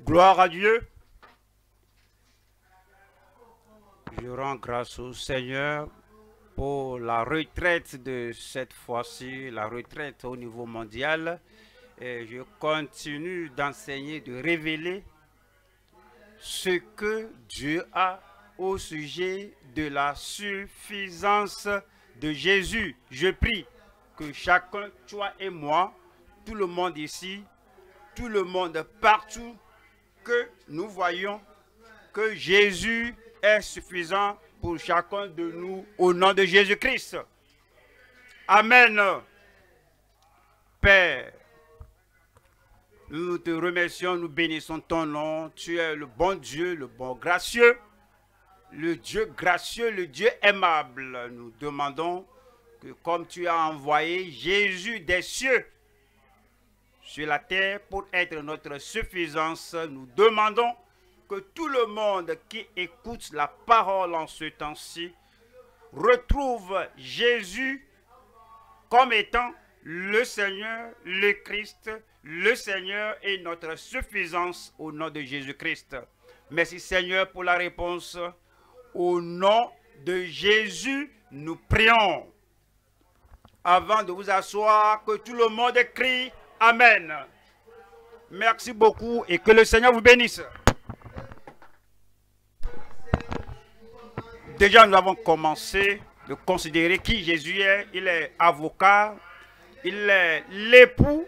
Gloire à Dieu. Je rends grâce au Seigneur pour la retraite de cette fois-ci, la retraite au niveau mondial. Et je continue d'enseigner, de révéler ce que Dieu a au sujet de la suffisance de Jésus. Je prie que chacun, toi et moi, tout le monde ici, tout le monde partout, que nous voyons que Jésus est suffisant pour chacun de nous au nom de Jésus-Christ. Amen. Père, nous te remercions, nous bénissons ton nom. Tu es le bon Dieu, le bon gracieux, le Dieu gracieux, le Dieu aimable. Nous demandons que comme tu as envoyé Jésus des cieux sur la terre pour être notre suffisance, nous demandons que tout le monde qui écoute la parole en ce temps-ci retrouve Jésus comme étant le Seigneur, le Christ, le Seigneur et notre suffisance au nom de Jésus-Christ. Merci Seigneur pour la réponse. Au nom de Jésus, nous prions. Avant de vous asseoir, que tout le monde crie Amen. Merci beaucoup et que le Seigneur vous bénisse. Déjà, nous avons commencé de considérer qui Jésus est. Il est avocat, il est l'époux,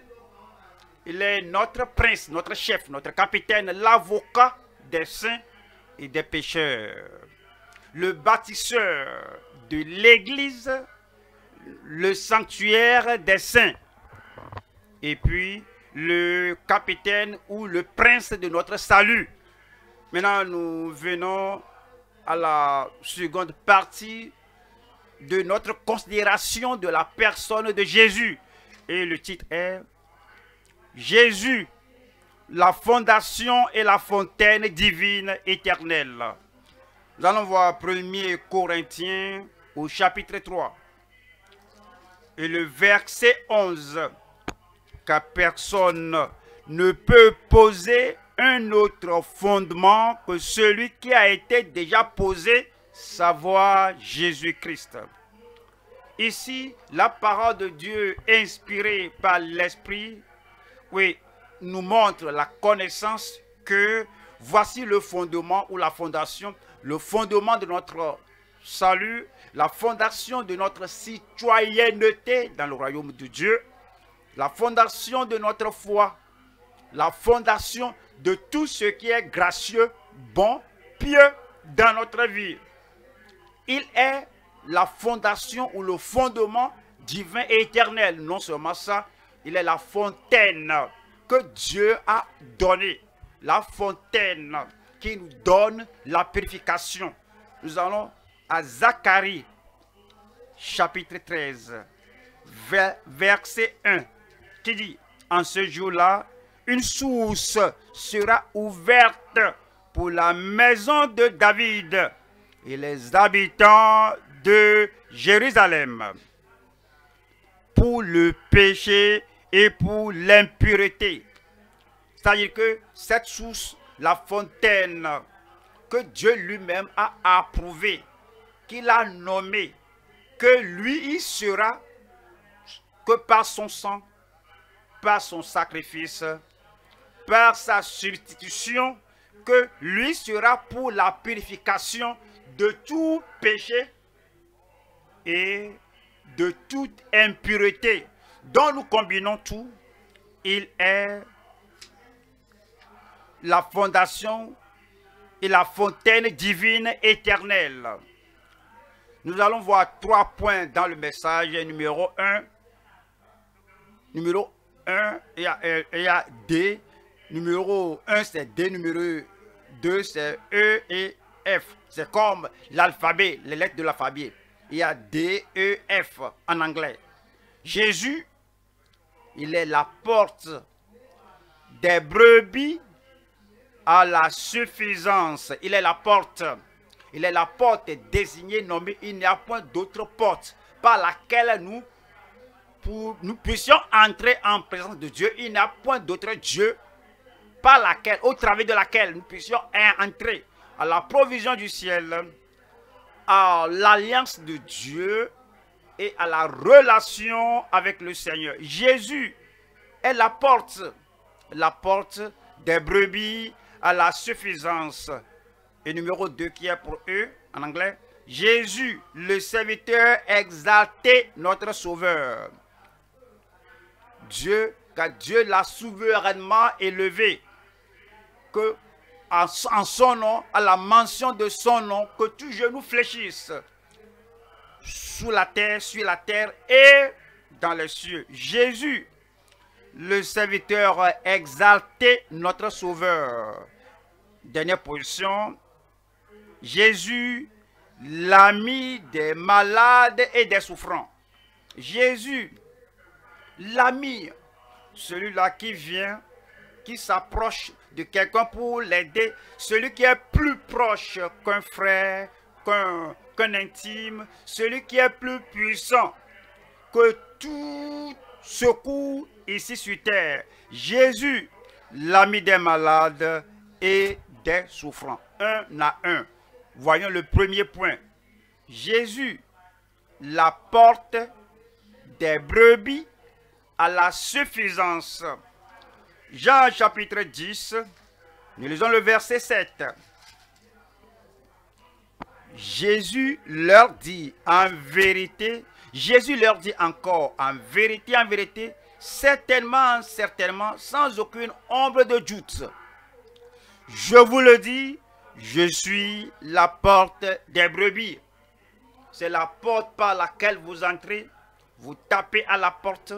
il est notre prince, notre chef, notre capitaine, l'avocat des saints et des pécheurs, le bâtisseur de l'église, le sanctuaire des saints, et puis le capitaine ou le prince de notre salut. Maintenant, nous venons à la seconde partie de notre considération de la personne de Jésus. Et le titre est Jésus, la fondation et la fontaine divine éternelle. Nous allons voir 1er Corinthiens au chapitre 3 et le verset 11. Car personne ne peut poser un autre fondement que celui qui a été déjà posé, savoir Jésus-Christ. Ici, la parole de Dieu inspirée par l'Esprit, oui, nous montre la connaissance que voici le fondement ou la fondation, le fondement de notre salut, la fondation de notre citoyenneté dans le royaume de Dieu, la fondation de notre foi, la fondation de tout ce qui est gracieux, bon, pieux dans notre vie. Il est la fondation ou le fondement divin et éternel. Non seulement ça, il est la fontaine que Dieu a donnée. La fontaine qui nous donne la purification. Nous allons à Zacharie, chapitre 13, verset 1, qui dit, en ce jour-là, une source sera ouverte pour la maison de David et les habitants de Jérusalem, pour le péché et pour l'impureté. C'est-à-dire que cette source, la fontaine que Dieu lui-même a approuvée, qu'il a nommée, que lui il sera, que par son sang, par son sacrifice, par sa substitution, que lui sera pour la purification de tout péché et de toute impureté, dont nous combinons tout. Il est la fondation et la fontaine divine éternelle. Nous allons voir 3 points dans le message. Numéro 1, il y a D. Numéro 1, c'est D. Numéro 2, c'est E et F. C'est comme l'alphabet, les lettres de l'alphabet. Il y a D, E, F en anglais. Jésus, il est la porte des brebis à la suffisance. Il est la porte. Il est la porte désignée, nommée. Il n'y a point d'autre porte par laquelle nous puissions entrer en présence de Dieu. Il n'y a point d'autre Dieu par laquelle, au travers de laquelle nous puissions entrer à la provision du ciel, à l'alliance de Dieu et à la relation avec le Seigneur. Jésus est la porte des brebis à la suffisance. Et numéro 2 qui est pour eux, en anglais, Jésus, le serviteur exalté, notre sauveur. Car Dieu l'a souverainement élevé, que en son nom, à la mention de son nom, que tout genou fléchisse, sous la terre, sur la terre et dans les cieux. Jésus, le serviteur exalté, notre sauveur. Dernière position, Jésus, l'ami des malades et des souffrants. Jésus, l'ami, celui-là qui vient, qui s'approche de quelqu'un pour l'aider, celui qui est plus proche qu'un frère, qu'un intime, celui qui est plus puissant que tout secours ici sur terre. Jésus, l'ami des malades et des souffrants. Un à un. Voyons le premier point. Jésus, la porte des brebis à la suffisance. Jean chapitre 10, nous lisons le verset 7. Jésus leur dit en vérité, Jésus leur dit encore en vérité, certainement, sans aucune ombre de doute. Je vous le dis, je suis la porte des brebis. C'est la porte par laquelle vous entrez, vous tapez à la porte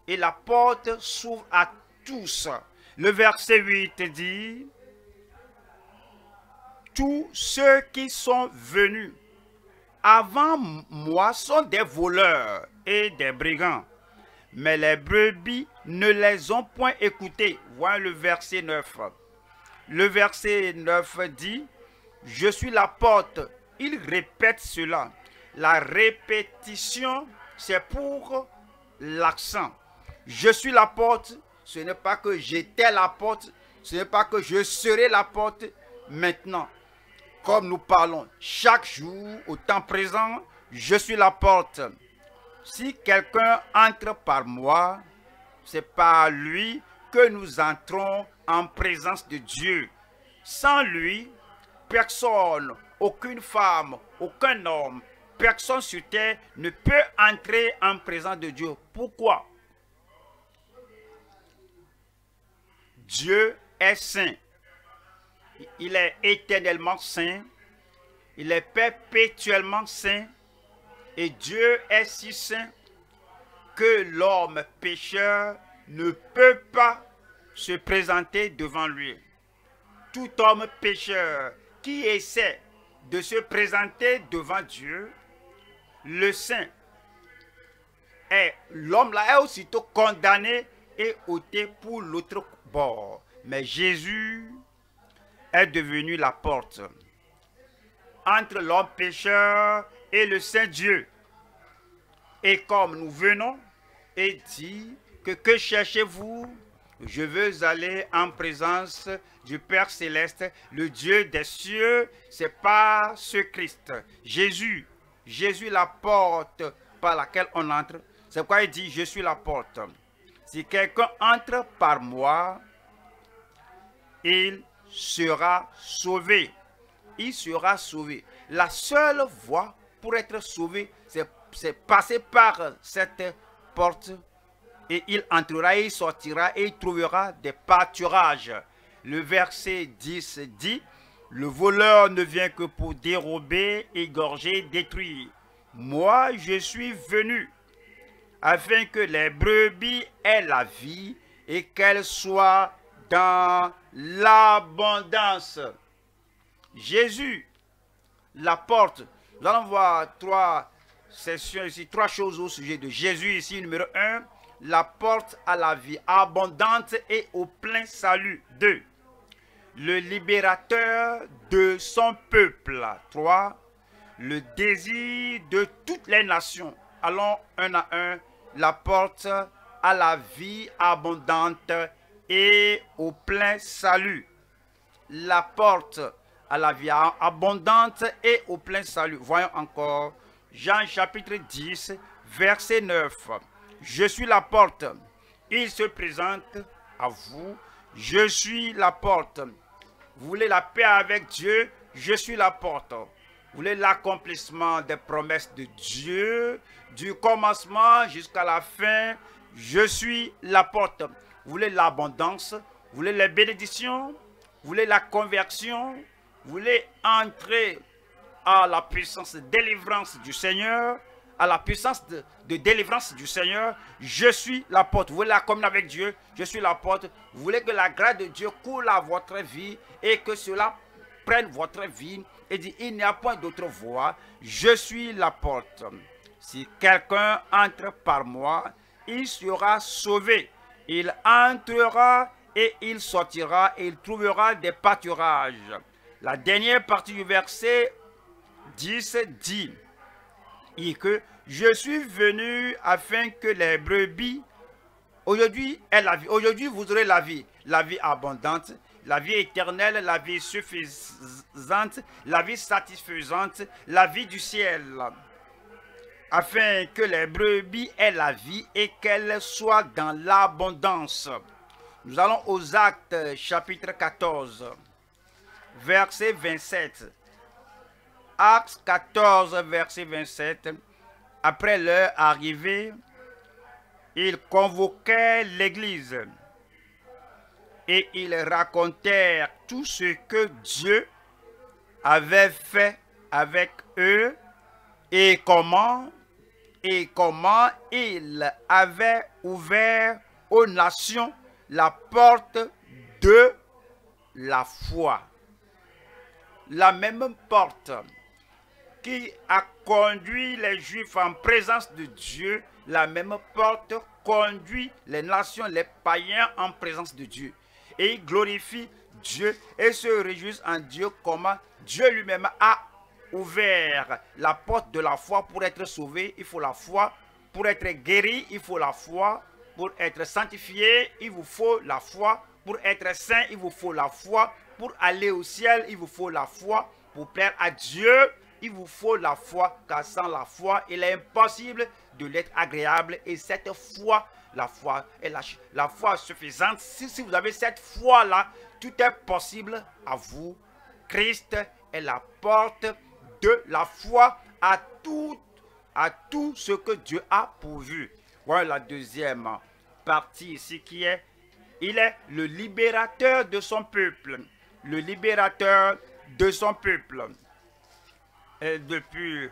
et la porte s'ouvre à tous. Le verset 8 dit, tous ceux qui sont venus avant moi sont des voleurs et des brigands, mais les brebis ne les ont point écoutés. Voilà le verset 9. Le verset 9 dit, je suis la porte. Il répète cela. La répétition, c'est pour l'accent. Je suis la porte, ce n'est pas que j'étais la porte, ce n'est pas que je serai la porte maintenant. Comme nous parlons chaque jour, au temps présent, je suis la porte. Si quelqu'un entre par moi, c'est par lui que nous entrons en présence de Dieu. Sans lui, personne, aucune femme, aucun homme, personne sur terre ne peut entrer en présence de Dieu. Pourquoi? Dieu est saint. Il est éternellement saint. Il est perpétuellement saint. Et Dieu est si saint que l'homme pécheur ne peut pas se présenter devant lui. Tout homme pécheur qui essaie de se présenter devant Dieu, le saint, l'homme là est aussitôt condamné et ôté pour l'autre bord. Mais Jésus est devenu la porte entre l'homme pécheur et le Saint Dieu. Et comme nous venons et dit que cherchez-vous? Je veux aller en présence du Père Céleste, le Dieu des cieux, c'est par ce Christ. Jésus, la porte par laquelle on entre. C'est pourquoi il dit, je suis la porte. Si quelqu'un entre par moi, il sera sauvé. Il sera sauvé. La seule voie pour être sauvé, c'est passer par cette porte. Et il entrera, il sortira et il trouvera des pâturages. Le verset 10 dit, le voleur ne vient que pour dérober, égorger, détruire. Moi, je suis venu afin que les brebis aient la vie et qu'elles soient dans l'abondance. Jésus, la porte. Nous allons voir trois sessions ici, trois choses au sujet de Jésus ici. Numéro 1, la porte à la vie abondante et au plein salut. 2, le libérateur de son peuple. 3, le désir de toutes les nations. Allons un à un. La porte à la vie abondante et au plein salut. La porte à la vie abondante et au plein salut. Voyons encore Jean chapitre 10, verset 9. Je suis la porte. Il se présente à vous. Je suis la porte. Vous voulez la paix avec Dieu? Je suis la porte. Vous voulez l'accomplissement des promesses de Dieu, du commencement jusqu'à la fin? Je suis la porte. Vous voulez l'abondance? Vous voulez les bénédictions? Vous voulez la conversion? Vous voulez entrer à la puissance de délivrance du Seigneur? À la puissance de délivrance du Seigneur? Je suis la porte. Vous voulez la communion avec Dieu? Je suis la porte. Vous voulez que la grâce de Dieu coule à votre vie et que cela prenne votre vie et dit, il n'y a point d'autre voie. Je suis la porte. Si quelqu'un entre par moi, il sera sauvé. Il entrera et il sortira et il trouvera des pâturages. La dernière partie du verset 10 dit que je suis venu afin que les brebis, aujourd'hui est la vie, aujourd'hui vous aurez la vie abondante, la vie éternelle, la vie suffisante, la vie satisfaisante, la vie du ciel, afin que les brebis aient la vie et qu'elles soient dans l'abondance. Nous allons aux Actes chapitre 14, verset 27. Actes 14, verset 27. Après leur arrivée, ils convoquaient l'église et ils racontèrent tout ce que Dieu avait fait avec eux et comment il avait ouvert aux nations la porte de la foi. La même porte qui a conduit les Juifs en présence de Dieu, la même porte conduit les nations, les païens en présence de Dieu. Et ils glorifient Dieu et se réjouissent en Dieu comment Dieu lui-même a ouvert la porte de la foi. Pour être sauvé, il faut la foi. Pour être guéri, il faut la foi. Pour être sanctifié, il vous faut la foi. Pour être saint, il vous faut la foi. Pour aller au ciel, il vous faut la foi. Pour plaire à Dieu, il vous faut la foi. Car sans la foi, il est impossible de l'être agréable. Et cette foi, la foi est la foi suffisante. Si vous avez cette foi-là, tout est possible à vous. Christ est la porte de la foi à tout ce que Dieu a pourvu. Voilà la deuxième partie ici qui est, il est le libérateur de son peuple. Le libérateur de son peuple. Et depuis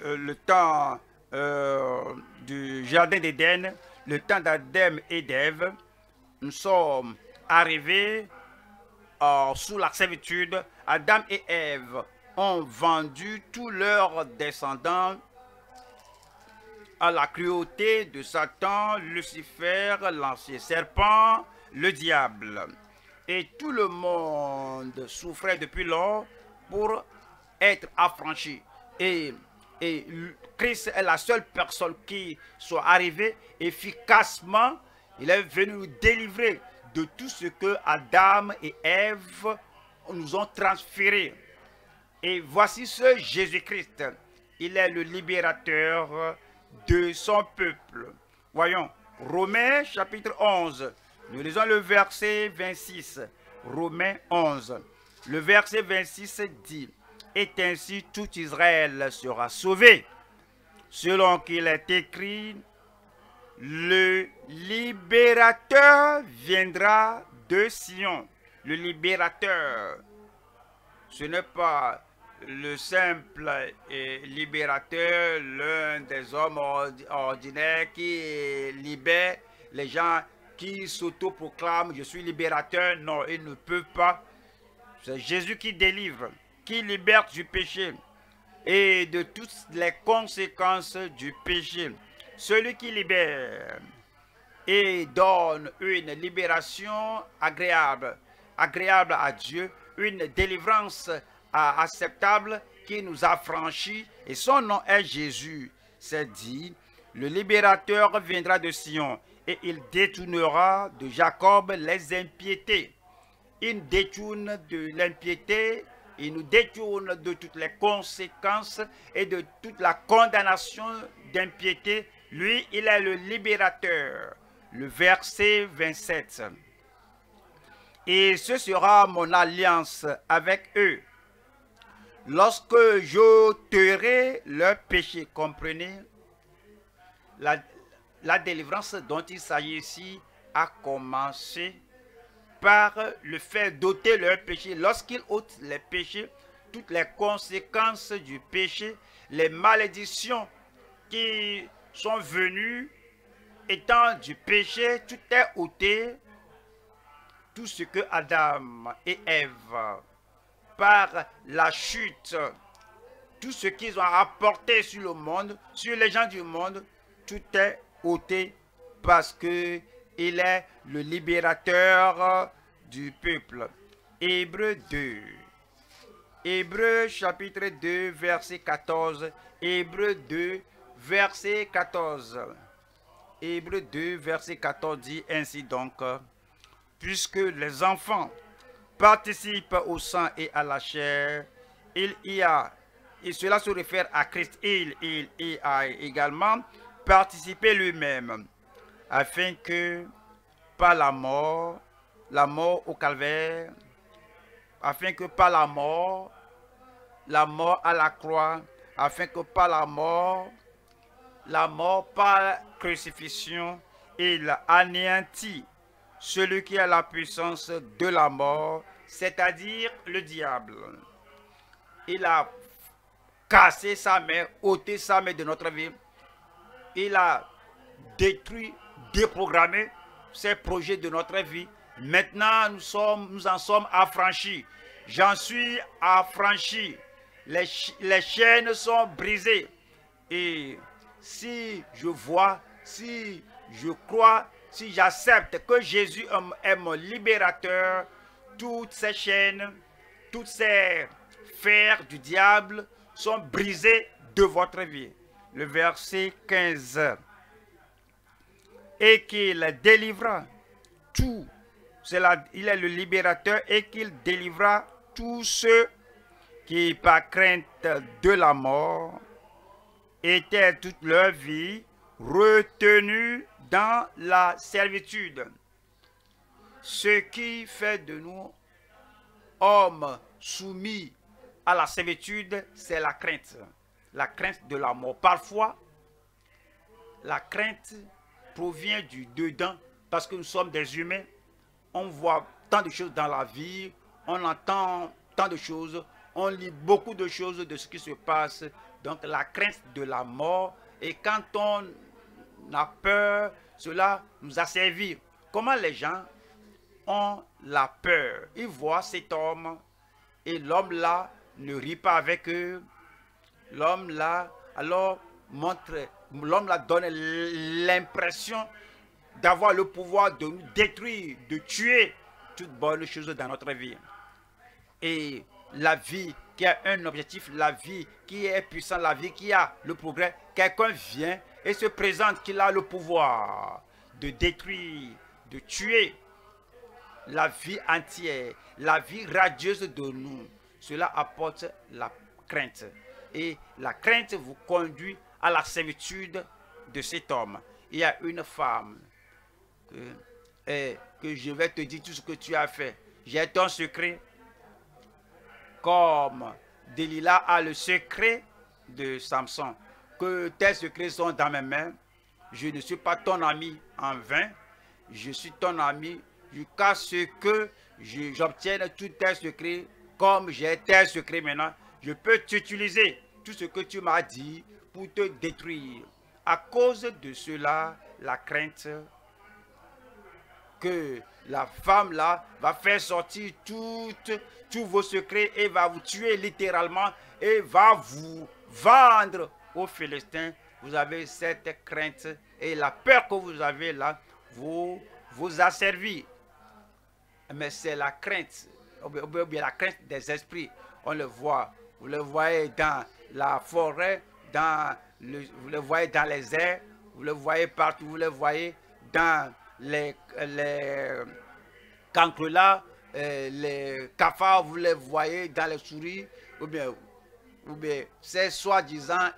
le temps du jardin d'Éden, le temps d'Adam et d'Ève, nous sommes arrivés sous la servitude. Adam et Ève ont vendu tous leurs descendants à la cruauté de Satan, Lucifer, l'ancien serpent, le diable. Et tout le monde souffrait depuis lors pour être affranchi. Et Christ est la seule personne qui soit arrivée efficacement. Il est venu nous délivrer de tout ce que Adam et Ève nous ont transféré. Et voici ce Jésus-Christ. Il est le libérateur de son peuple. Voyons, Romains chapitre 11. Nous lisons le verset 26. Romains 11. Le verset 26 dit: et ainsi tout Israël sera sauvé. Selon qu'il est écrit, le libérateur viendra de Sion. Le libérateur, ce n'est pas le simple libérateur, l'un des hommes ordinaires qui libère les gens qui s'autoproclament, je suis libérateur. Non, il ne peut pas. C'est Jésus qui délivre, qui libère du péché et de toutes les conséquences du péché. Celui qui libère et donne une libération agréable à Dieu, une délivrance acceptable qui nous a franchis, et son nom est Jésus. C'est dit, le libérateur viendra de Sion, et il détournera de Jacob les impiétés. Il détourne de l'impiété, il nous détourne de toutes les conséquences et de toute la condamnation d'impiété. Lui, il est le libérateur. Le verset 27. Et ce sera mon alliance avec eux. Lorsque j'ôterai leur péché, comprenez, la délivrance dont il s'agit ici a commencé par le fait d'ôter leur péché. Lorsqu'il ôte les péchés, toutes les conséquences du péché, les malédictions qui sont venues étant du péché, tout est ôté. Tout ce que Adam et Ève, par la chute, tout ce qu'ils ont apporté sur le monde, sur les gens du monde, tout est ôté parce que il est le libérateur du peuple. Hébreux 2. Hébreux chapitre 2, verset 14. Hébreux 2, verset 14. Hébreux 2, verset 14 dit ainsi donc. Puisque les enfants participent au sang et à la chair, il y a, et cela se réfère à Christ, il a également participé lui-même, afin que par la mort au calvaire, afin que par la mort à la croix, afin que par la mort par la crucifixion, il anéantit celui qui a la puissance de la mort, c'est-à-dire le diable. Il a cassé sa main, ôté sa main de notre vie. Il a détruit, déprogrammé ses projets de notre vie. Maintenant, nous en sommes affranchis. J'en suis affranchi. Les chaînes sont brisées. Et si je vois, si je crois, si j'accepte que Jésus est mon libérateur, toutes ces chaînes, toutes ces fers du diable sont brisées de votre vie. Le verset 15. Et qu'il délivra tout, il est le libérateur, et qu'il délivra tous ceux qui, par crainte de la mort, étaient toute leur vie retenus dans la servitude. Ce qui fait de nous hommes soumis à la servitude, c'est la crainte de la mort. Parfois, la crainte provient du dedans, parce que nous sommes des humains. On voit tant de choses dans la vie, on entend tant de choses, on lit beaucoup de choses de ce qui se passe. Donc la crainte de la mort, et quand on a peur, cela nous a servi. Comment les gens ont la peur? Ils voient cet homme et l'homme là ne rit pas avec eux. L'homme là alors l'homme là donne l'impression d'avoir le pouvoir de nous détruire, de tuer toutes bonnes choses dans notre vie. Et la vie qui a un objectif, la vie qui est puissante, la vie qui a le progrès, quelqu'un vient et se présente qu'il a le pouvoir de détruire, de tuer la vie entière, la vie radieuse de nous. Cela apporte la crainte. Et la crainte vous conduit à la servitude de cet homme. Il y a une femme que je vais te dire tout ce que tu as fait. J'ai ton secret. Comme Delilah a le secret de Samson, que tes secrets sont dans mes mains. Je ne suis pas ton ami en vain. Je suis ton ami jusqu'à ce que j'obtienne tous tes secrets. Comme j'ai tes secrets maintenant, je peux t'utiliser tout ce que tu m'as dit pour te détruire. À cause de cela, la crainte que la femme là va faire sortir tous vos secrets et va vous tuer littéralement et va vous vendre aux Philistins. Vous avez cette crainte et la peur que vous avez là vous a servi. Mais c'est la crainte, ou bien la crainte des esprits. On le voit. Vous le voyez dans la forêt, vous le voyez dans les airs, vous le voyez partout, vous le voyez dans les cancres là, les cafards, vous les voyez dans les souris, ou bien ces soi-disant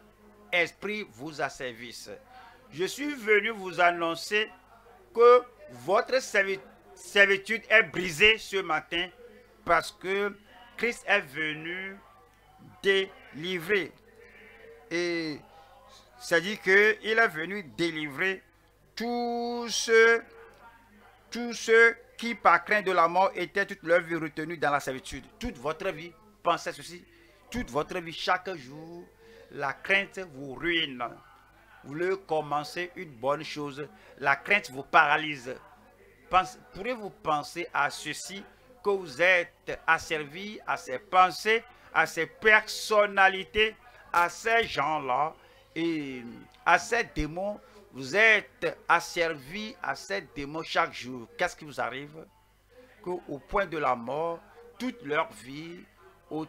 esprits vous asservissent. Je suis venu vous annoncer que votre servitude est brisée ce matin parce que Christ est venu délivrer. Et c'est-à-dire qu'il est venu délivrer tous ceux qui, par crainte de la mort, étaient toute leur vie retenus dans la servitude. Toute votre vie, pensez ceci, toute votre vie, chaque jour, la crainte vous ruine. Vous voulez commencer une bonne chose, la crainte vous paralyse. Pourrez-vous penser à ceci, que vous êtes asservi à ces pensées, à ces personnalités, à ces gens-là et à ces démons? Vous êtes asservi à ces démons chaque jour. Qu'est-ce qui vous arrive? Qu'au point de la mort, toute leur vie, au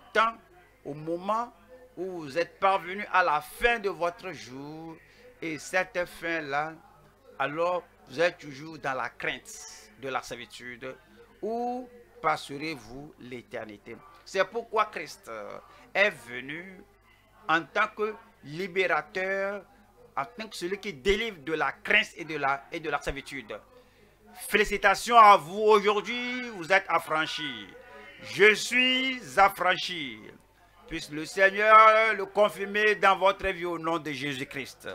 moment où vous êtes parvenu à la fin de votre jour, et cette fin-là, alors vous êtes toujours dans la crainte de la servitude. Où passerez-vous l'éternité? C'est pourquoi Christ est venu en tant que libérateur, en tant que celui qui délivre de la crainte et de la servitude. Félicitations à vous, aujourd'hui vous êtes affranchis. Je suis affranchi. Puisse le Seigneur le confirmer dans votre vie au nom de Jésus-Christ.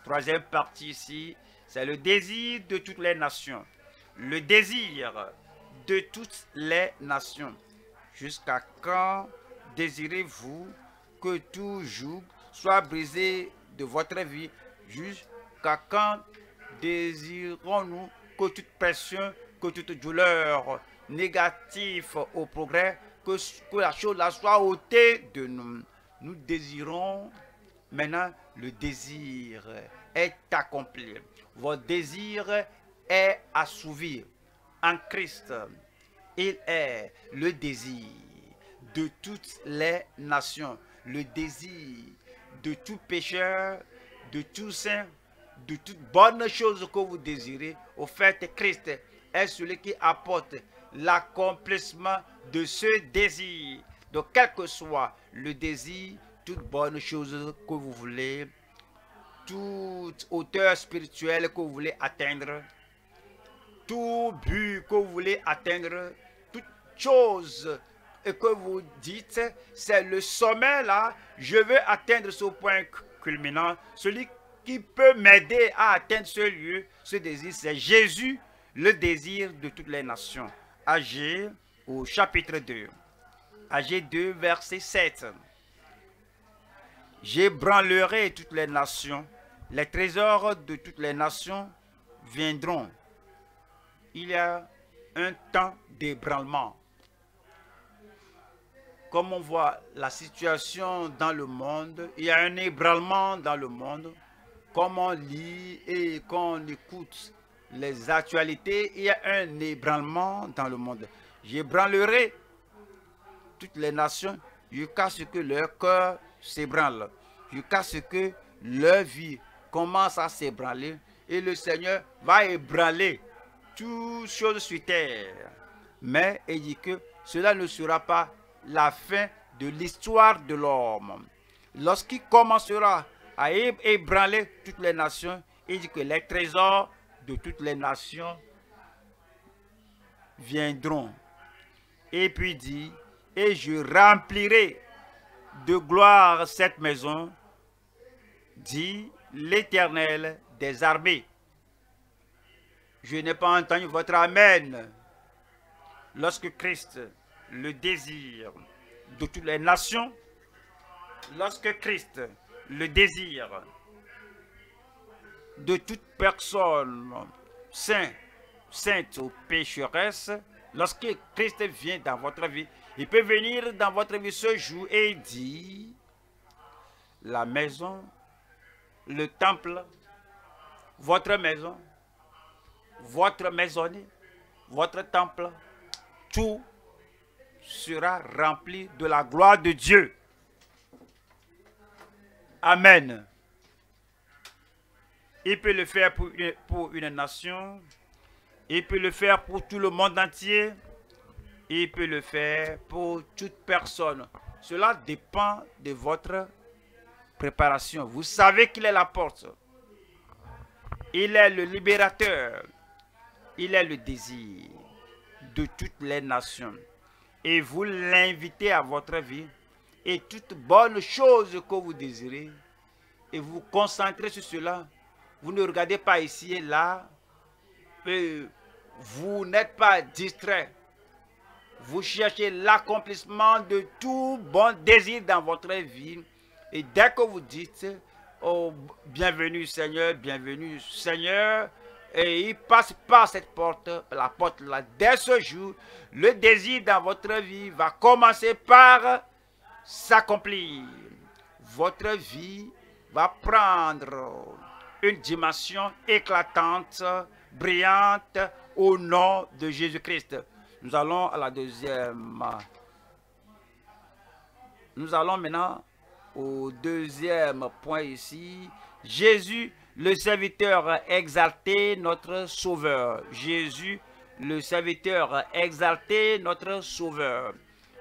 Troisième partie ici, c'est le désir de toutes les nations. Le désir de toutes les nations. Jusqu'à quand désirez-vous que tout joug soit brisé de votre vie? Jusqu'à quand désirons-nous que toute pression, que toute douleur négative au progrès, que la chose là soit ôtée de nous? Nous désirons maintenant, le désir est accompli. Votre désir est assouvi en Christ. Il est le désir de toutes les nations, le désir de tout pécheur, de tout saint, de toute bonne chose que vous désirez. Au fait, Christ est celui qui apporte l'accomplissement de ce désir. Donc, quel que soit le désir, toute bonne chose que vous voulez, toute hauteur spirituelle que vous voulez atteindre, tout but que vous voulez atteindre, toute chose que vous dites, c'est le sommet là, je veux atteindre ce point culminant. Celui qui peut m'aider à atteindre ce lieu, ce désir, c'est Jésus, le désir de toutes les nations. Agé au chapitre 2. Agé 2, verset 7. J'ébranlerai toutes les nations, les trésors de toutes les nations viendront. Il y a un temps d'ébranlement. Comme on voit la situation dans le monde, il y a un ébranlement dans le monde. Comme on lit et qu'on écoute les actualités, il y a un ébranlement dans le monde. J'ébranlerai toutes les nations jusqu'à ce que leur cœur s'ébranle, jusqu'à ce que leur vie commence à s'ébranler, et le Seigneur va ébranler toutes choses sur terre. Mais il dit que cela ne sera pas la fin de l'histoire de l'homme. Lorsqu'il commencera à ébranler toutes les nations, il dit que les trésors de toutes les nations viendront. Et puis dit, et je remplirai de gloire cette maison, dit l'Éternel des armées. Je n'ai pas entendu votre amen. Lorsque Christ, le désir de toutes les nations, lorsque Christ, le désir de toute personne sainte ou pécheresse, lorsque Christ vient dans votre vie, il peut venir dans votre vie ce jour et dire, la maison, le temple, votre maison, votre maisonnée, votre temple, tout sera rempli de la gloire de Dieu. Amen. Il peut le faire pour une nation. Il peut le faire pour tout le monde entier. Il peut le faire pour toute personne. Cela dépend de votre préparation. Vous savez qu'il est la porte. Il est le libérateur. Il est le désir de toutes les nations. Et vous l'invitez à votre vie. Et toute bonne chose que vous désirez. Et vous vous concentrez sur cela. Vous ne regardez pas ici et là. Vous n'êtes pas distrait. Vous cherchez l'accomplissement de tout bon désir dans votre vie. Et dès que vous dites, oh, bienvenue Seigneur, et il passe par cette porte, la porte là, dès ce jour, le désir dans votre vie va commencer par s'accomplir. Votre vie va prendre une dimension éclatante, brillante, au nom de Jésus-Christ. Nous allons à la deuxième. Nous allons maintenant au deuxième point ici. Jésus, le serviteur exalté, notre sauveur. Jésus, le serviteur exalté, notre sauveur.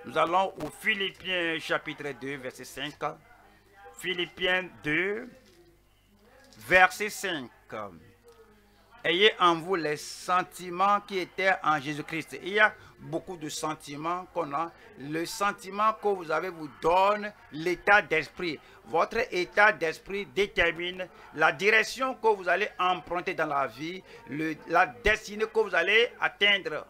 Nous allons au Philippiens chapitre 2, verset 5. Philippiens 2, verset 5. Ayez en vous les sentiments qui étaient en Jésus-Christ. Il y a beaucoup de sentiments qu'on a. Le sentiment que vous avez vous donne l'état d'esprit. Votre état d'esprit détermine la direction que vous allez emprunter dans la vie, la destinée que vous allez atteindre.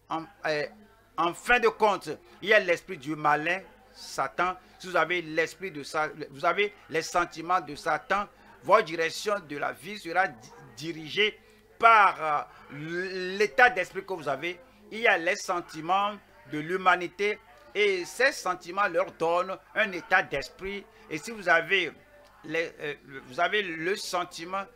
En fin de compte, il y a l'esprit du malin, Satan. Si vous avez l'esprit de ça, vous avez les sentiments de Satan, votre direction de la vie sera dirigée par l'état d'esprit que vous avez. Il y a les sentiments de l'humanité et ces sentiments leur donnent un état d'esprit. Et si vous avez, le sentiment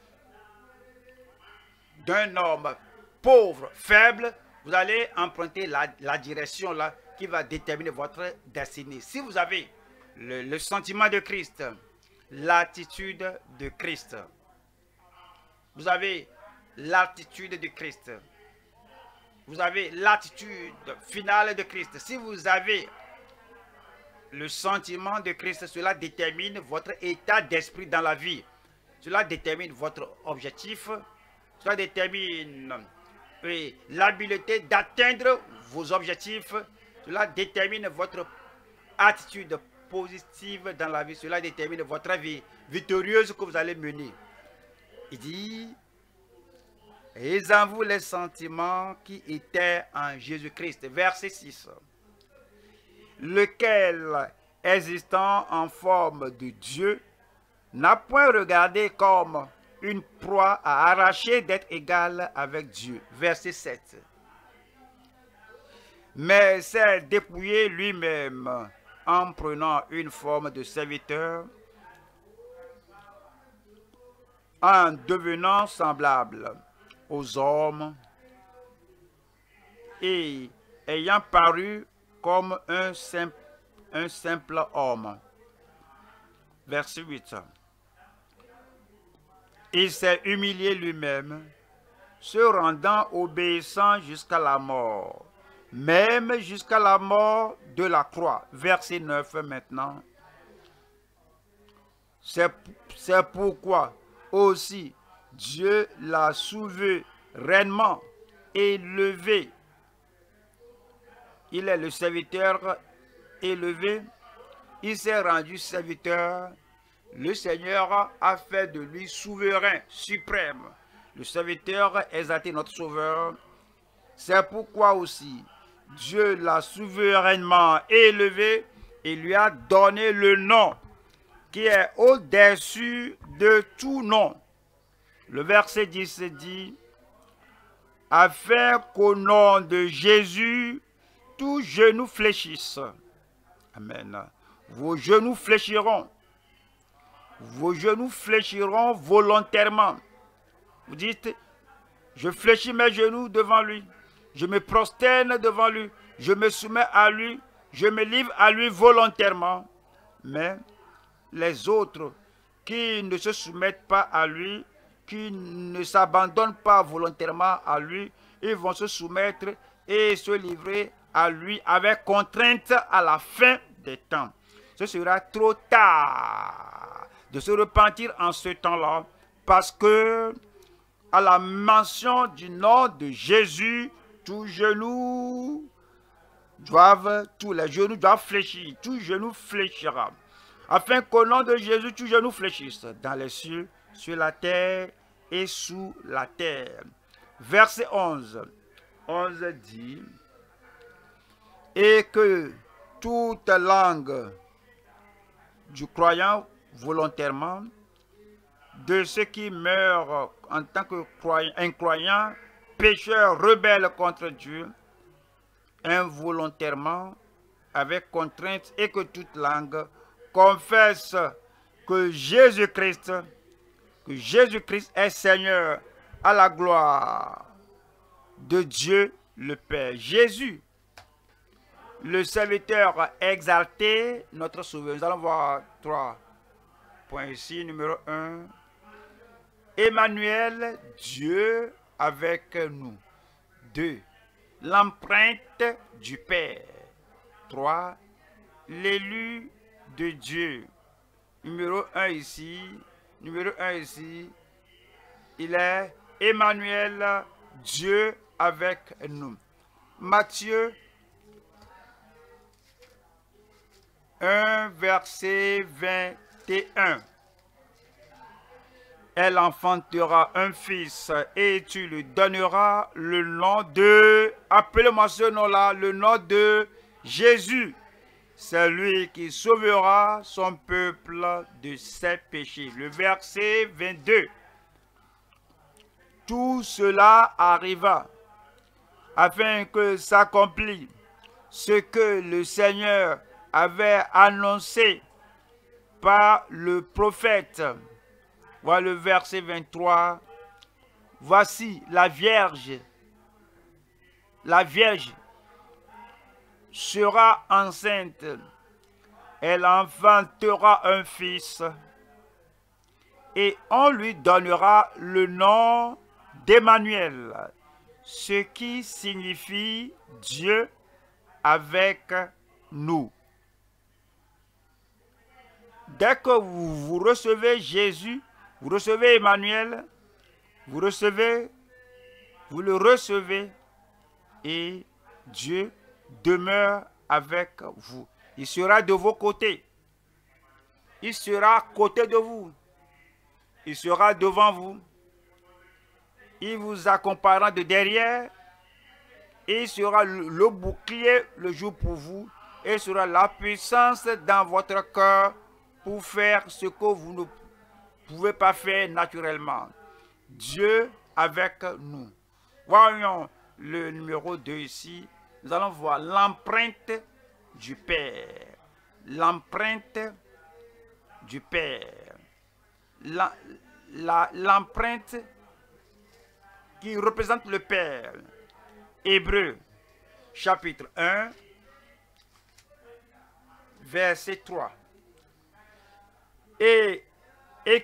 d'un homme pauvre, faible, vous allez emprunter la direction là qui va déterminer votre destinée. Si vous avez le sentiment de Christ, l'attitude de Christ, vous avez l'attitude de Christ, vous avez l'attitude finale de Christ. Si vous avez le sentiment de Christ, cela détermine votre état d'esprit dans la vie. Cela détermine votre objectif. Cela détermine l'habileté d'atteindre vos objectifs. Cela détermine votre attitude positive dans la vie. Cela détermine votre vie victorieuse que vous allez mener. Il dit, ayez en vous les sentiments qui étaient en Jésus-Christ. Verset 6. Lequel, existant en forme de Dieu, n'a point regardé comme une proie à arracher d'être égal avec Dieu. Verset 7. Mais s'est dépouillé lui-même en prenant une forme de serviteur, en devenant semblable aux hommes et ayant paru comme un simple homme. Verset 8. Il s'est humilié lui-même, se rendant obéissant jusqu'à la mort, même jusqu'à la mort de la croix. Verset 9 maintenant. C'est pourquoi aussi Dieu l'a souverainement élevé. Il est le serviteur élevé. Il s'est rendu serviteur. Le Seigneur a fait de lui souverain, suprême. Le serviteur exalté, notre sauveur. C'est pourquoi aussi Dieu l'a souverainement élevé et lui a donné le nom qui est au-dessus de tout nom. Le verset 10 dit, afin qu'au nom de Jésus, tous genoux fléchissent. Amen. Vos genoux fléchiront. Vos genoux fléchiront volontairement. Vous dites, je fléchis mes genoux devant lui. Je me prosterne devant lui. Je me soumets à lui. Je me livre à lui volontairement. Mais les autres qui ne se soumettent pas à lui, qui ne s'abandonnent pas volontairement à lui, ils vont se soumettre et se livrer à lui avec contrainte à la fin des temps. Ce sera trop tard de se repentir en ce temps-là, parce que à la mention du nom de Jésus, tous les genoux doivent fléchir, tout genou fléchira. Afin qu'au nom de Jésus, tout genou fléchisse dans les cieux, sur la terre et sous la terre. Verset 11. 11 dit, et que toute langue du croyant volontairement, de ceux qui meurent en tant que incroyants, pécheurs, rebelles contre Dieu, involontairement, avec contrainte, et que toute langue confesse que Jésus-Christ est Seigneur, à la gloire de Dieu le Père. Jésus, le serviteur exalté, notre Sauveur. Nous allons voir 3 points ici. Numéro 1. Emmanuel, Dieu avec nous. 2. L'empreinte du Père. 3. L'élu de Dieu. Numéro 1 ici. Il est Emmanuel, Dieu avec nous. Matthieu 1, verset 21. Elle enfantera un fils et tu lui donneras le nom de, appelez-moi ce nom-là, le nom de Jésus. C'est lui qui sauvera son peuple de ses péchés. Le verset 22. Tout cela arriva afin que s'accomplisse ce que le Seigneur avait annoncé par le prophète. Voilà le verset 23. Voici la Vierge sera enceinte. Elle enfantera un fils et on lui donnera le nom d'Emmanuel, ce qui signifie Dieu avec nous. Dès que vous recevez Jésus, vous recevez Emmanuel, vous le recevez et Dieu demeure avec vous. Il sera de vos côtés. Il sera à côté de vous. Il sera devant vous. Il vous accompagnera de derrière. Il sera le bouclier le jour pour vous. Et sera la puissance dans votre cœur pour faire ce que vous ne pouvez pas faire naturellement. Dieu avec nous. Voyons le numéro 2 ici. Nous allons voir l'empreinte du Père. L'empreinte du Père. L'empreinte qui représente le Père. Hébreux, chapitre 1, verset 3. Et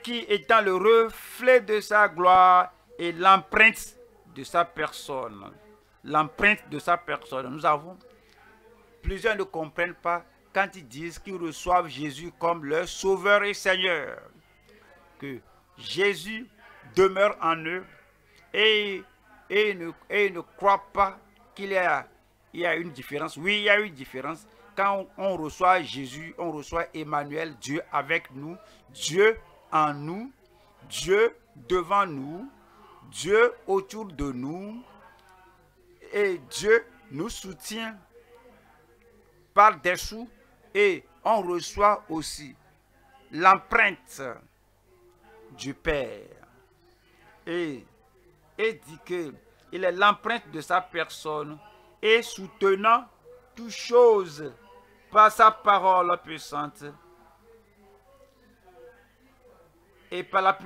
qui étant le reflet de sa gloire et l'empreinte de sa personne. L'empreinte de sa personne. Nous avons, plusieurs ne comprennent pas quand ils disent qu'ils reçoivent Jésus comme leur Sauveur et Seigneur. Que Jésus demeure en eux et ne croient pas qu'il y a une différence. Oui, il y a une différence. Quand on reçoit Jésus, on reçoit Emmanuel, Dieu avec nous, Dieu en nous, Dieu devant nous, Dieu autour de nous, et Dieu nous soutient par-dessous, et on reçoit aussi l'empreinte du Père. Et dit qu'il est l'empreinte de sa personne et soutenant toutes choses par sa parole puissante. Et par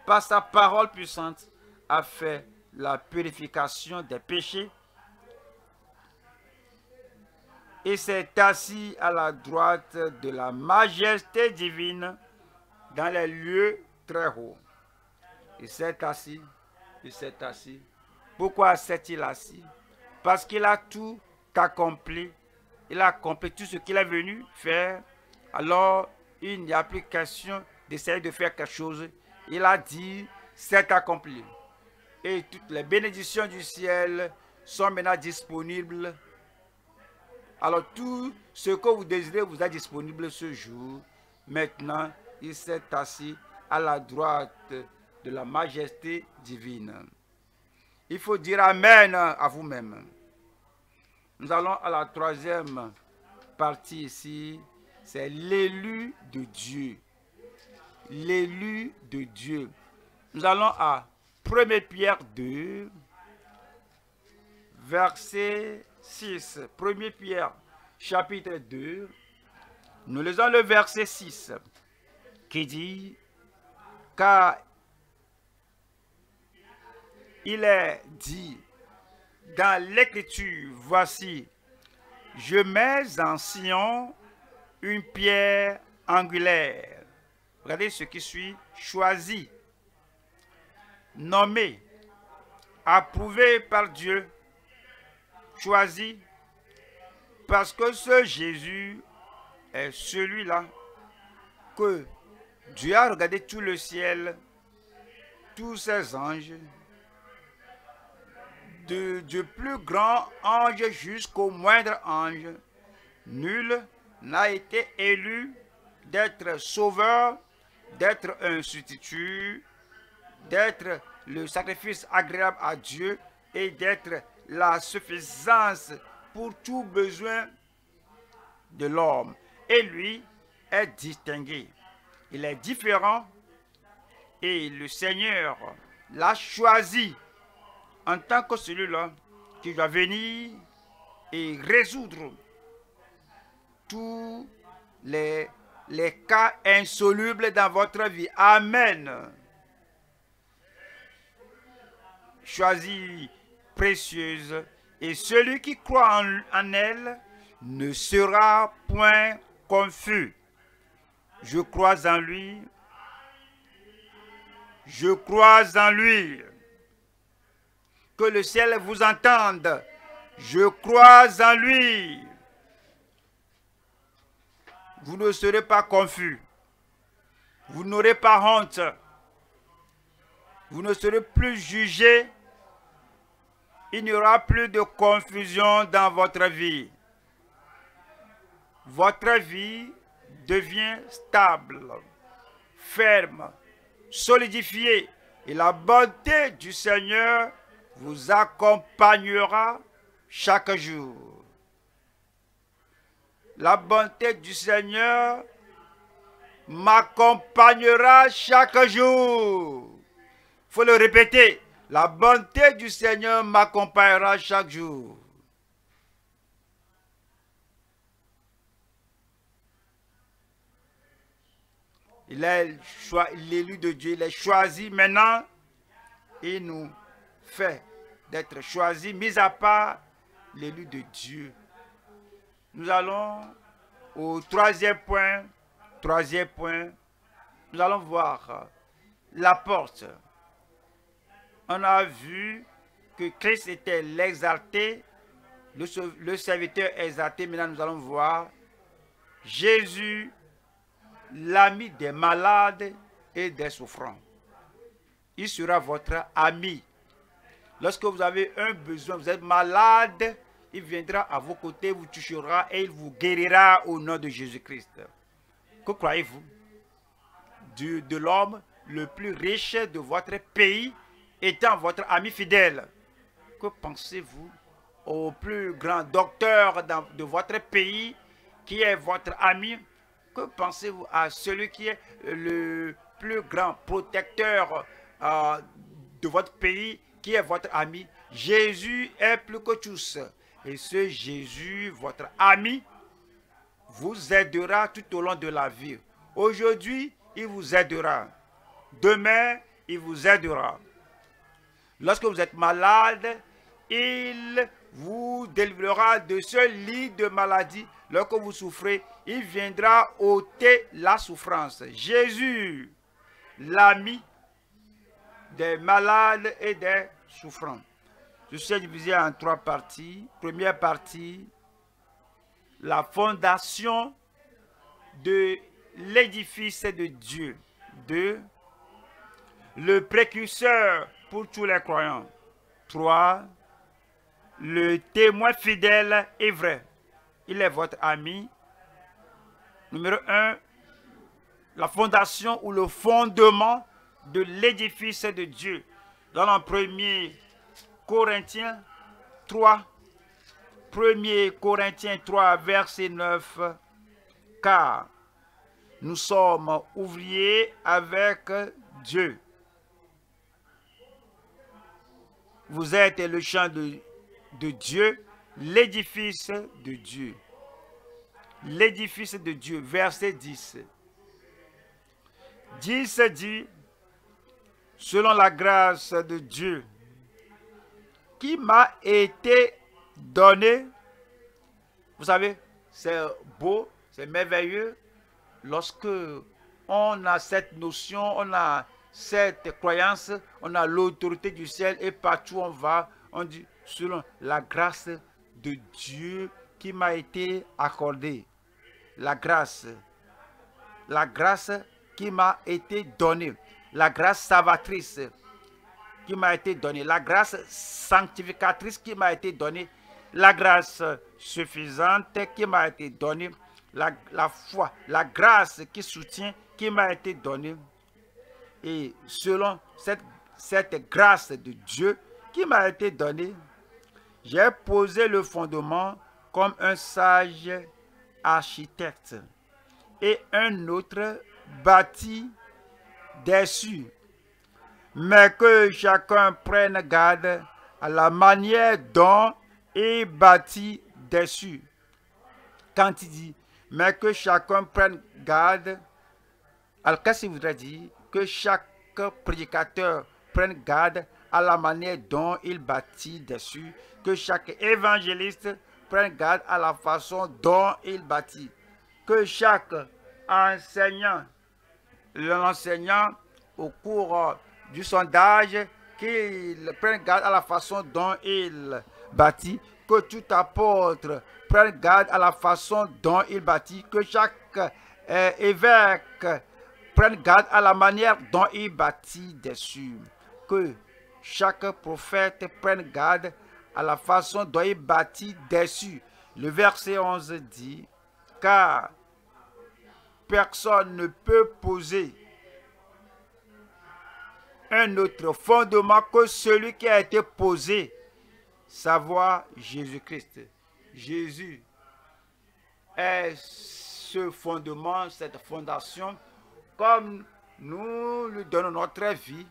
par sa parole puissante, a fait la purification des péchés et s'est assis à la droite de la majesté divine dans les lieux très hauts. Il s'est assis, il s'est assis. Pourquoi s'est-il assis? Parce qu'il a tout accompli. Il a accompli tout ce qu'il est venu faire. Alors, il n'y a plus question d'essayer de faire quelque chose. Il a dit, c'est accompli. Et toutes les bénédictions du ciel sont maintenant disponibles. Alors, tout ce que vous désirez vous est disponible ce jour. Maintenant, il s'est assis à la droite de la majesté divine. Il faut dire Amen à vous-même. Nous allons à la troisième partie ici. C'est l'élu de Dieu. L'élu de Dieu. Nous allons à 1 Pierre 2, verset 6. 1 Pierre, chapitre 2. Nous lisons le verset 6 qui dit, car il est dit dans l'Écriture, voici, je mets en Sion une pierre angulaire. Regardez ce qui suit, choisi, nommé, approuvé par Dieu, choisi, parce que ce Jésus est celui-là que Dieu a regardé tout le ciel, tous ses anges, du plus grand ange jusqu'au moindre ange, nul n'a été élu d'être sauveur, d'être un substitut, d'être le sacrifice agréable à Dieu et d'être la suffisance pour tout besoin de l'homme. Et lui est distingué. Il est différent et le Seigneur l'a choisi en tant que celui-là qui doit venir et résoudre tous les cas insolubles dans votre vie. Amen. Choisie précieuse, et celui qui croit en elle ne sera point confus. Je crois en lui. Je crois en lui. Que le ciel vous entende. Je crois en lui. Vous ne serez pas confus. Vous n'aurez pas honte. Vous ne serez plus jugé. Il n'y aura plus de confusion dans votre vie. Votre vie devient stable, ferme, solidifiée. Et la bonté du Seigneur vous accompagnera chaque jour. La bonté du Seigneur m'accompagnera chaque jour. Il faut le répéter. La bonté du Seigneur m'accompagnera chaque jour. Il est l'élu de Dieu, il est choisi maintenant. Il nous fait d'être choisi, mis à part l'élu de Dieu. Nous allons au troisième point. Troisième point, nous allons voir la porte. On a vu que Christ était l'exalté, le serviteur exalté. Maintenant, nous allons voir Jésus, l'ami des malades et des souffrants. Il sera votre ami. Lorsque vous avez un besoin, vous êtes malade, il viendra à vos côtés, vous touchera et il vous guérira au nom de Jésus-Christ. Que croyez-vous? De l'homme le plus riche de votre pays étant votre ami fidèle. Que pensez-vous au plus grand docteur de votre pays qui est votre ami? Que pensez-vous à celui qui est le plus grand protecteur de votre pays qui est votre ami? Jésus est plus que tous. Et ce Jésus, votre ami, vous aidera tout au long de la vie. Aujourd'hui, il vous aidera. Demain, il vous aidera. Lorsque vous êtes malade, il vous délivrera de ce lit de maladie. Lorsque vous souffrez, il viendra ôter la souffrance. Jésus, l'ami des malades et des souffrants. Je suis divisé en 3 parties. Première partie, la fondation de l'édifice de Dieu. 2. Le précurseur pour tous les croyants. 3. Le témoin fidèle et vrai. Il est votre ami. Numéro 1. La fondation ou le fondement de l'édifice de Dieu. Dans le 1er Corinthiens 3. 1er Corinthiens 3, verset 9. Car nous sommes ouvriers avec Dieu. Vous êtes le champ de Dieu, l'édifice de Dieu. L'édifice de Dieu, verset 10. 10 dit, selon la grâce de Dieu, qui m'a été donnée. Vous savez, c'est beau, c'est merveilleux, lorsque on a cette notion, on a cette croyance, on a l'autorité du ciel et partout on va, on dit selon la grâce de Dieu qui m'a été accordée. La grâce qui m'a été donnée, la grâce salvatrice qui m'a été donnée, la grâce sanctificatrice qui m'a été donnée, la grâce suffisante qui m'a été donnée, la foi, la grâce qui soutient qui m'a été donnée. Et selon cette grâce de Dieu qui m'a été donnée, j'ai posé le fondement comme un sage architecte et un autre bâti dessus. Mais que chacun prenne garde à la manière dont il bâtit dessus. Quand il dit, mais que chacun prenne garde, alors qu'est-ce qu'il voudrait dire? Que chaque prédicateur prenne garde à la manière dont il bâtit dessus. Que chaque évangéliste prenne garde à la façon dont il bâtit. Que chaque l'enseignant au cours du sondage, qu'il prenne garde à la façon dont il bâtit. Que tout apôtre prenne garde à la façon dont il bâtit. Que chaque évêque prenne garde à la manière dont il bâtit dessus. Que chaque prophète prenne garde à la façon dont il bâtit dessus. Le verset 11 dit, car personne ne peut poser un autre fondement que celui qui a été posé, savoir Jésus-Christ. Jésus est ce fondement, cette fondation, comme nous lui donnons notre vie,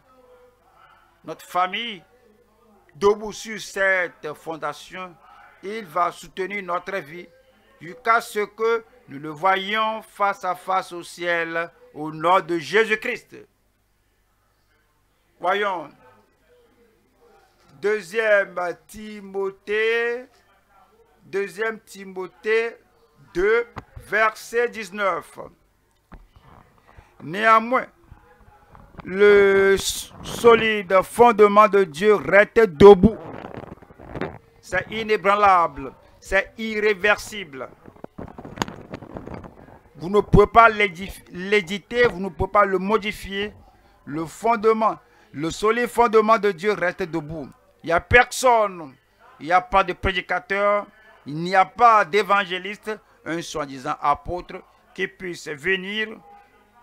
notre famille, debout sur cette fondation, il va soutenir notre vie jusqu'à ce que nous le voyions face à face au ciel au nom de Jésus-Christ. Voyons, 2 Timothée 2, verset 19. Néanmoins, le solide fondement de Dieu reste debout. C'est inébranlable, c'est irréversible. Vous ne pouvez pas l'éditer, vous ne pouvez pas le modifier. Le fondement, le solide fondement de Dieu reste debout. Il n'y a personne, il n'y a pas de prédicateur, il n'y a pas d'évangéliste, un soi-disant apôtre qui puisse venir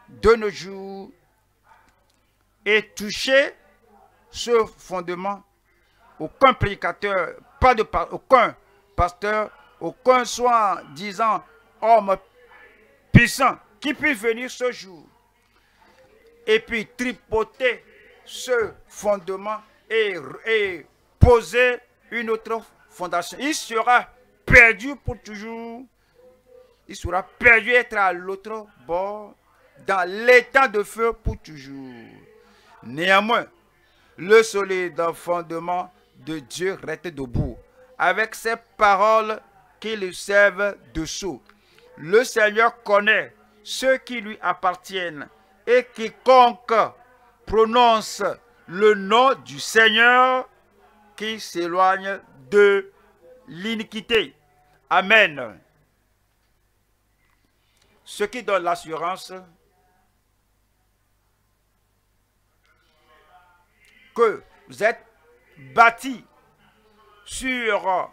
de nos jours et toucher ce fondement. Aucun prédicateur, aucun pasteur, aucun soi-disant homme puissant qui puisse venir ce jour et puis tripoter ce fondement et poser une autre fondation. Il sera perdu pour toujours. Il sera perdu être à l'autre bord dans l'étang de feu pour toujours. Néanmoins, le solide fondement de Dieu reste debout. avec ces paroles qui lui servent de sceau. Le Seigneur connaît ceux qui lui appartiennent, et quiconque prononce le nom du Seigneur qui s'éloigne de l'iniquité. Amen. Ce qui donne l'assurance que vous êtes bâtis sur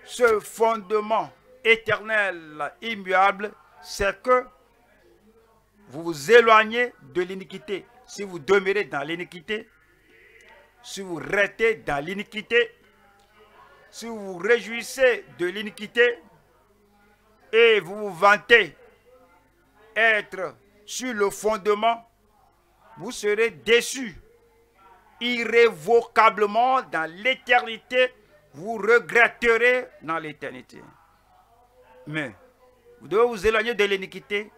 ce fondement éternel, immuable, c'est que vous vous éloignez de l'iniquité. Si vous demeurez dans l'iniquité, si vous restez dans l'iniquité, si vous vous réjouissez de l'iniquité et vous vous vantez être sur le fondement, vous serez déçus. Irrévocablement dans l'éternité, vous regretterez dans l'éternité. Mais vous devez vous éloigner de l'iniquité,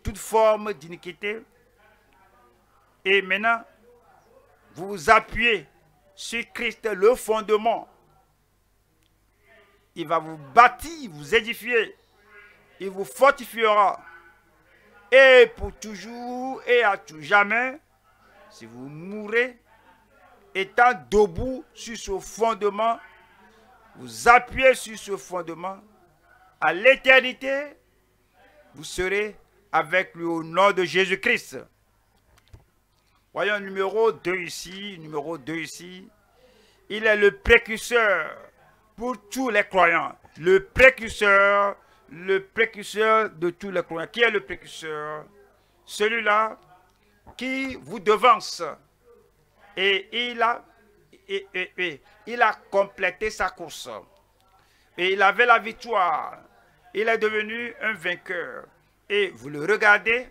toute forme d'iniquité. Et maintenant, vous vous appuyez sur Christ, le fondement. Il va vous bâtir, vous édifier. Il vous fortifiera. Et pour toujours et à tout jamais, si vous mourrez, étant debout sur ce fondement, vous appuyez sur ce fondement, à l'éternité, vous serez avec lui au nom de Jésus-Christ. Voyons numéro 2 ici, numéro 2 ici. Il est le précurseur pour tous les croyants. Le précurseur de tous les croyants. Qui est le précurseur? Celui-là qui vous devance. Et il a complété sa course. Et il avait la victoire. Il est devenu un vainqueur. Et vous le regardez,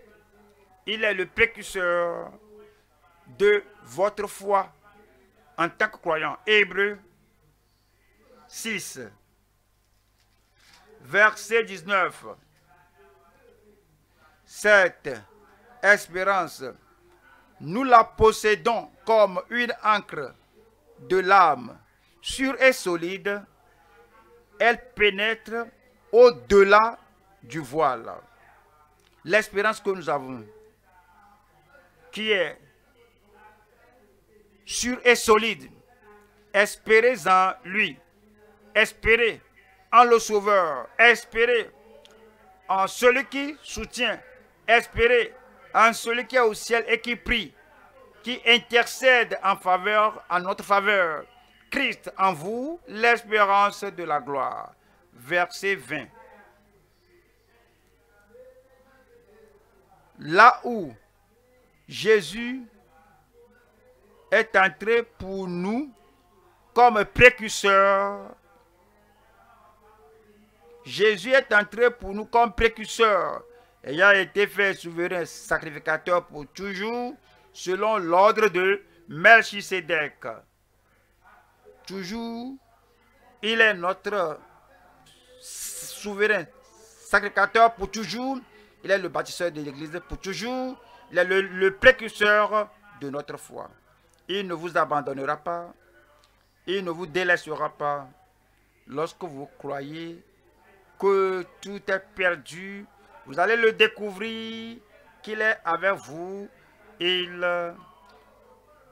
il est le précurseur de votre foi en tant que croyant. Hébreux 6, verset 19. Cette espérance, nous la possédons comme une ancre de l'âme, sûre et solide. Elle pénètre au-delà du voile. L'espérance que nous avons, qui est sûre et solide, espérez en lui, espérez en le Sauveur, espérez en celui qui soutient, espérez en celui qui est au ciel et qui prie, qui intercède en notre faveur. Christ en vous, l'espérance de la gloire. Verset 20. Là où Jésus est entré pour nous comme précurseur, Jésus est entré pour nous comme précurseur, ayant été fait souverain sacrificateur pour toujours, selon l'ordre de Melchisédek. Toujours, il est notre souverain sacrificateur pour toujours. Il est le bâtisseur de l'Église pour toujours. Il est le précurseur de notre foi. Il ne vous abandonnera pas. Il ne vous délaissera pas. Lorsque vous croyez que tout est perdu, vous allez le découvrir qu'il est avec vous. Il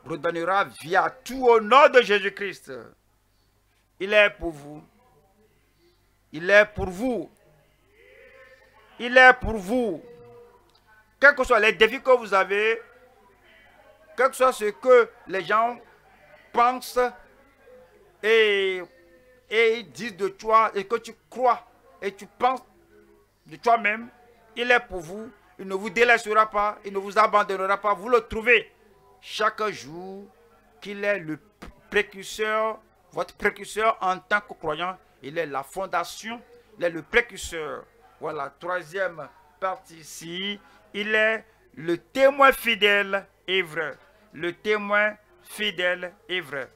redonnera vie à tout au nom de Jésus-Christ. Il est pour vous. Il est pour vous. Il est pour vous. Quels que soient les défis que vous avez, quel que soit ce que les gens pensent et disent de toi, et que tu crois et tu penses de toi-même, il est pour vous. Il ne vous délaissera pas, il ne vous abandonnera pas. Vous le trouvez chaque jour qu'il est le précurseur, votre précurseur en tant que croyant. Il est la fondation, il est le précurseur. Voilà, troisième partie ici. Il est le témoin fidèle et vrai. Le témoin fidèle et vrai.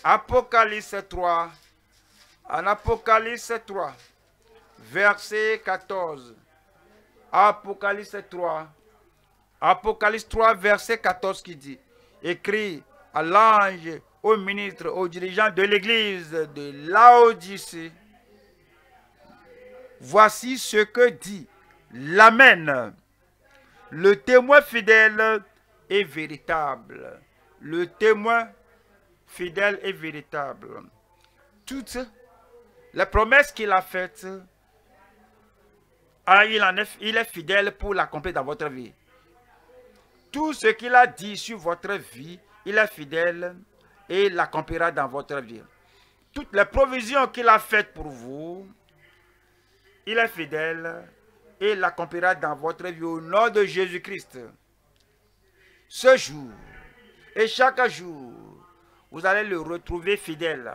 Apocalypse 3. En Apocalypse 3, verset 14. Apocalypse 3. Apocalypse 3, verset 14 qui dit: écrit à l'ange aux ministres, aux dirigeants de l'église de Laodicée, voici ce que dit l'Amen, le témoin fidèle et véritable. Le témoin fidèle et véritable. Toutes les promesses qu'il a faites, il est fidèle pour l'accomplir dans votre vie. Tout ce qu'il a dit sur votre vie, il est fidèle et l'accomplira dans votre vie. Toutes les provisions qu'il a faites pour vous, il est fidèle et l'accomplira dans votre vie au nom de Jésus-Christ. Ce jour et chaque jour, vous allez le retrouver fidèle.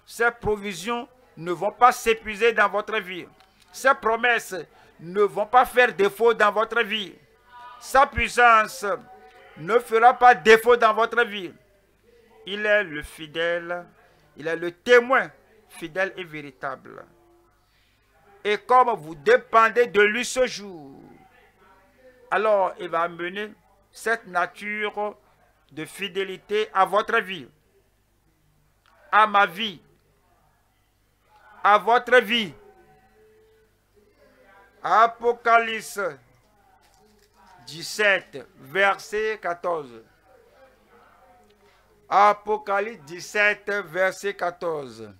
Ces provisions ne vont pas s'épuiser dans votre vie. Ces promesses ne vont pas faire défaut dans votre vie. Sa puissance ne fera pas défaut dans votre vie. Il est le fidèle, il est le témoin fidèle et véritable. Et comme vous dépendez de lui ce jour, alors il va amener cette nature de fidélité à votre vie, à ma vie, à votre vie. Apocalypse 17, verset 14. Apocalypse 17, verset 14.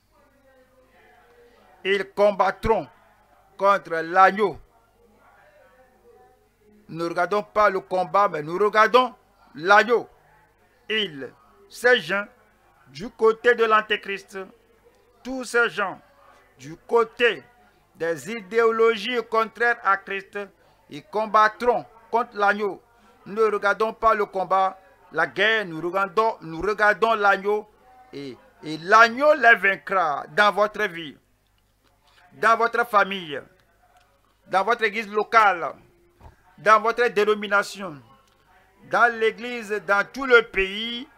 Ils combattront contre l'agneau. Nous ne regardons pas le combat, mais nous regardons l'agneau. Ils, ces gens, du côté de l'Antéchrist, tous ces gens, du côté des idéologies contraires à Christ, ils combattront contre l'agneau. Nous ne regardons pas le combat, la guerre, nous regardons l'agneau et l'agneau les vaincra dans votre vie, dans votre famille, dans votre église locale, dans votre dénomination, dans l'église, dans tout le pays,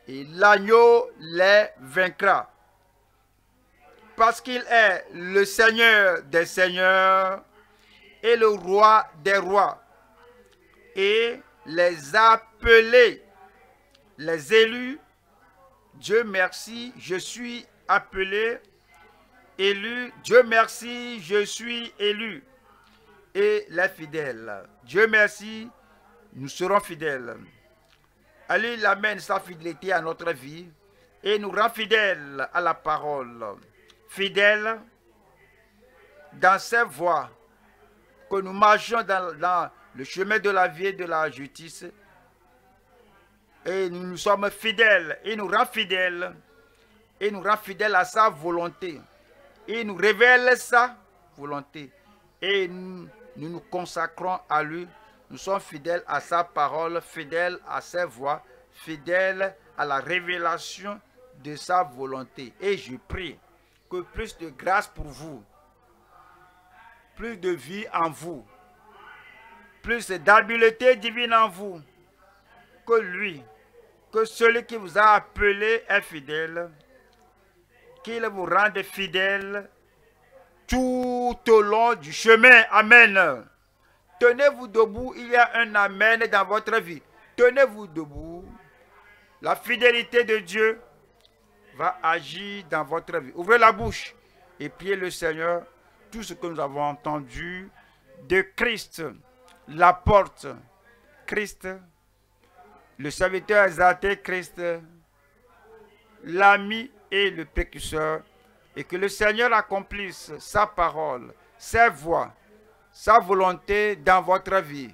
et l'agneau les vaincra. Parce qu'il est le Seigneur des seigneurs et le roi des rois. Et les appelés, les élus, Dieu merci, je suis appelé, élu, Dieu merci, je suis élu. Et les fidèles, Dieu merci, nous serons fidèles. Allez, il amène sa fidélité à notre vie et nous rend fidèles à la parole. Fidèles dans ces voies que nous marchons dans le chemin de la vie et de la justice. Et nous sommes fidèles. Il nous rend fidèles. Et nous rend fidèles à sa volonté. Il nous révèle sa volonté. Et nous nous consacrons à lui. Nous sommes fidèles à sa parole, fidèles à ses voies, fidèles à la révélation de sa volonté. Et je prie que plus de grâce pour vous, plus de vie en vous, plus d'habileté divine en vous, que lui, que celui qui vous a appelé est fidèle, qu'il vous rende fidèle tout au long du chemin. Amen. Tenez-vous debout, il y a un amen dans votre vie. Tenez-vous debout. La fidélité de Dieu va agir dans votre vie. Ouvrez la bouche et priez le Seigneur. Tout ce que nous avons entendu de Christ, la porte, Christ, le serviteur exalté Christ, l'ami et le précurseur, et que le Seigneur accomplisse sa parole, ses voies, sa volonté dans votre vie.